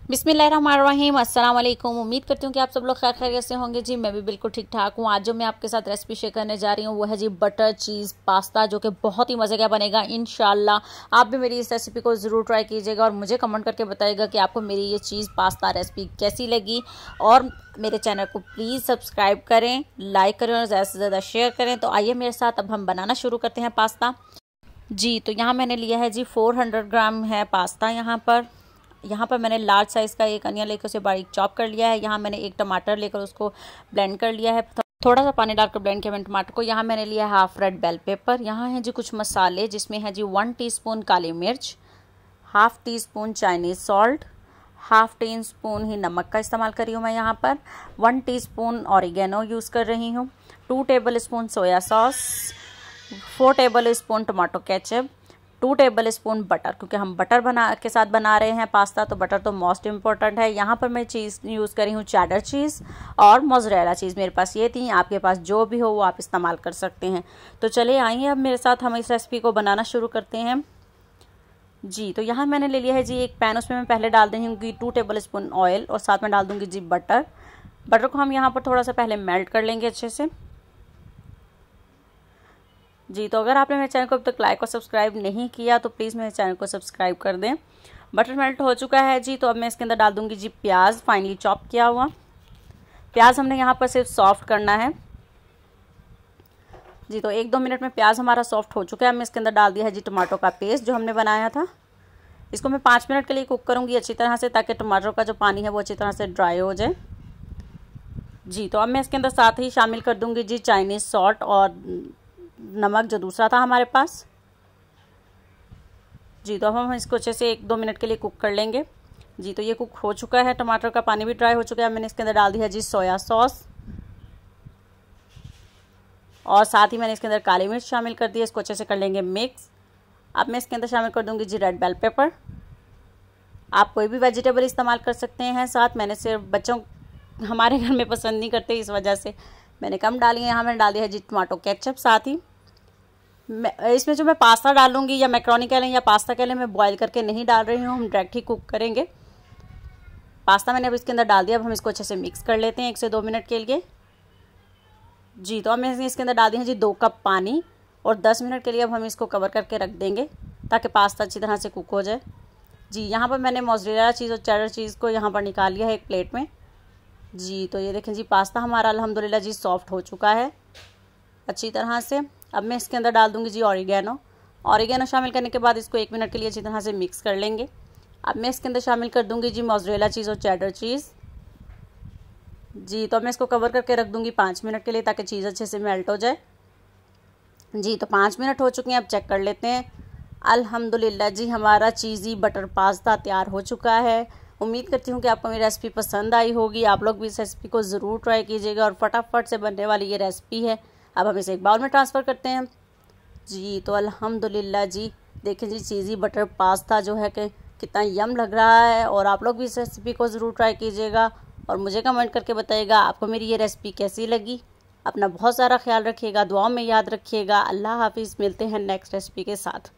बिस्मिल्लाहिर्रहमानिर्रहीम। अस्सलाम वालेकुम। उम्मीद करती हूँ कि आप सब लोग खैर खैरियत से होंगे जी। मैं भी बिल्कुल ठीक ठाक हूँ। आज जो मैं आपके साथ रेसिपी शेयर करने जा रही हूँ वो है जी बटर चीज़ पास्ता, जो कि बहुत ही मज़े का बनेगा इंशाल्लाह। आप भी मेरी इस रेसिपी को ज़रूर ट्राई कीजिएगा और मुझे कमेंट करके बताइएगा कि आपको मेरी ये चीज़ पास्ता रेसिपी कैसी लगी। और मेरे चैनल को प्लीज़ सब्सक्राइब करें, लाइक करें और ज़्यादा से ज़्यादा शेयर करें। तो आइए मेरे साथ, अब हम बनाना शुरू करते हैं पास्ता जी। तो यहाँ मैंने लिया है जी 400 ग्राम है पास्ता। यहाँ पर मैंने लार्ज साइज़ का एक अनियन लेकर उसे बारीक चॉप कर लिया है। यहाँ मैंने एक टमाटर लेकर उसको ब्लेंड कर लिया है। थोड़ा सा पानी डालकर ब्लेंड किया मैंने टमाटर को। यहाँ मैंने लिया है हाफ रेड बेल पेपर। यहाँ है जी कुछ मसाले, जिसमें है जी 1 टीस्पून काली मिर्च, half teaspoon Chinese salt, half teaspoon ही नमक का इस्तेमाल करी हूँ मैं यहाँ पर। 1 टीस्पून ऑरिगेनो यूज़ कर रही हूँ। 2 table spoon soya sauce, 4 table spoon tomato ketchup, 2 table spoon butter, क्योंकि हम बटर के साथ बना रहे हैं पास्ता, तो बटर तो मोस्ट इम्पॉर्टेंट है। यहाँ पर मैं चीज़ यूज़ करी हूँ चेडर चीज़ और मोज़रेला चीज़। मेरे पास ये थी, आपके पास जो भी हो वो आप इस्तेमाल कर सकते हैं। तो चलिए आइए अब मेरे साथ हम इस रेसिपी को बनाना शुरू करते हैं जी। तो यहाँ मैंने ले लिया है जी एक पैन। उसमें मैं पहले डाल दूँगी 2 टेबल स्पून ऑयल और साथ में डाल दूँगी जी बटर। बटर को हम यहाँ पर थोड़ा सा पहले मेल्ट कर लेंगे अच्छे से जी। तो अगर आपने मेरे चैनल को अब तक लाइक और सब्सक्राइब नहीं किया तो प्लीज़ मेरे चैनल को सब्सक्राइब कर दें। बटर मेल्ट हो चुका है जी। तो अब मैं इसके अंदर डाल दूंगी जी प्याज, फाइनली चॉप किया हुआ प्याज। हमने यहाँ पर सिर्फ सॉफ्ट करना है जी। तो 1-2 मिनट में प्याज हमारा सॉफ्ट हो चुका है। मैं इसके अंदर डाल दिया है जी टमाटो का पेस्ट जो हमने बनाया था। इसको मैं 5 मिनट के लिए कुक करूँगी अच्छी तरह से, ताकि टमाटर का जो पानी है वो अच्छी तरह से ड्राई हो जाए जी। तो अब मैं इसके अंदर साथ ही शामिल कर दूँगी जी चाइनीज़ सॉल्ट और नमक जो दूसरा था हमारे पास जी। तो अब हम इसको अच्छे से 1-2 मिनट के लिए कुक कर लेंगे जी। तो ये कुक हो चुका है, टमाटर का पानी भी ड्राई हो चुका है। मैंने इसके अंदर डाल दिया जी सोया सॉस और साथ ही मैंने इसके अंदर काली मिर्च शामिल कर दी है। इसको अच्छे से कर लेंगे मिक्स। अब मैं इसके अंदर शामिल कर दूंगी जी रेड बेल पेपर। आप कोई भी वेजिटेबल इस्तेमाल कर सकते हैं। साथ मैंने सिर्फ बच्चों हमारे घर में पसंद नहीं करते, इस वजह से मैंने कम डाली है। यहाँ मैंने डाल दिया है जी टमाटो केचप। साथ ही इसमें जो मैं पास्ता डालूंगी, या मैक्रोनी कह लें या पास्ता कह लें, मैं बॉईल करके नहीं डाल रही हूँ, हम डायरेक्ट ही कुक करेंगे। पास्ता मैंने अब इसके अंदर डाल दिया। अब हम इसको अच्छे से मिक्स कर लेते हैं 1 से 2 मिनट के लिए जी। तो अब मैंने इसके अंदर डाल दिया है जी 2 कप पानी और 10 मिनट के लिए अब हम इसको कवर करके रख देंगे, ताकि पास्ता अच्छी तरह से कुक हो जाए जी। यहाँ पर मैंने मोज़रेला चीज़ और चेडर चीज़ को यहाँ पर निकाल लिया है एक प्लेट में जी। तो ये देखें जी पास्ता हमारा अल्हम्दुलिल्लाह जी सॉफ्ट हो चुका है अच्छी तरह से। अब मैं इसके अंदर डाल दूंगी जी ऑरिगेनो शामिल करने के बाद इसको 1 मिनट के लिए अच्छी तरह से मिक्स कर लेंगे। अब मैं इसके अंदर शामिल कर दूंगी जी मोज़रेला चीज़ और चेडर चीज़ जी। तो मैं इसको कवर करके रख दूंगी 5 मिनट के लिए, ताकि चीज़ अच्छे से मेल्ट हो जाए जी। तो 5 मिनट हो चुके हैं, अब चेक कर लेते हैं। अल्हम्दुलिल्लाह जी हमारा चीज़ी बटर पास्ता तैयार हो चुका है। उम्मीद करती हूँ कि आपको मेरी रेसिपी पसंद आई होगी। आप लोग भी इस रेसिपी को ज़रूर ट्राई कीजिएगा और फटाफट से बनने वाली ये रेसिपी है। अब हम इसे एक बाउल में ट्रांसफ़र करते हैं जी। तो अल्हम्दुलिल्लाह जी देखें जी चीज़ी बटर पास्ता जो है कि कितना यम लग रहा है। और आप लोग भी इस रेसिपी को ज़रूर ट्राई कीजिएगा और मुझे कमेंट करके बताइएगा आपको मेरी ये रेसिपी कैसी लगी। अपना बहुत सारा ख्याल रखिएगा, दुआओं में याद रखिएगा। अल्लाह हाफिज़। मिलते हैं नेक्स्ट रेसिपी के साथ।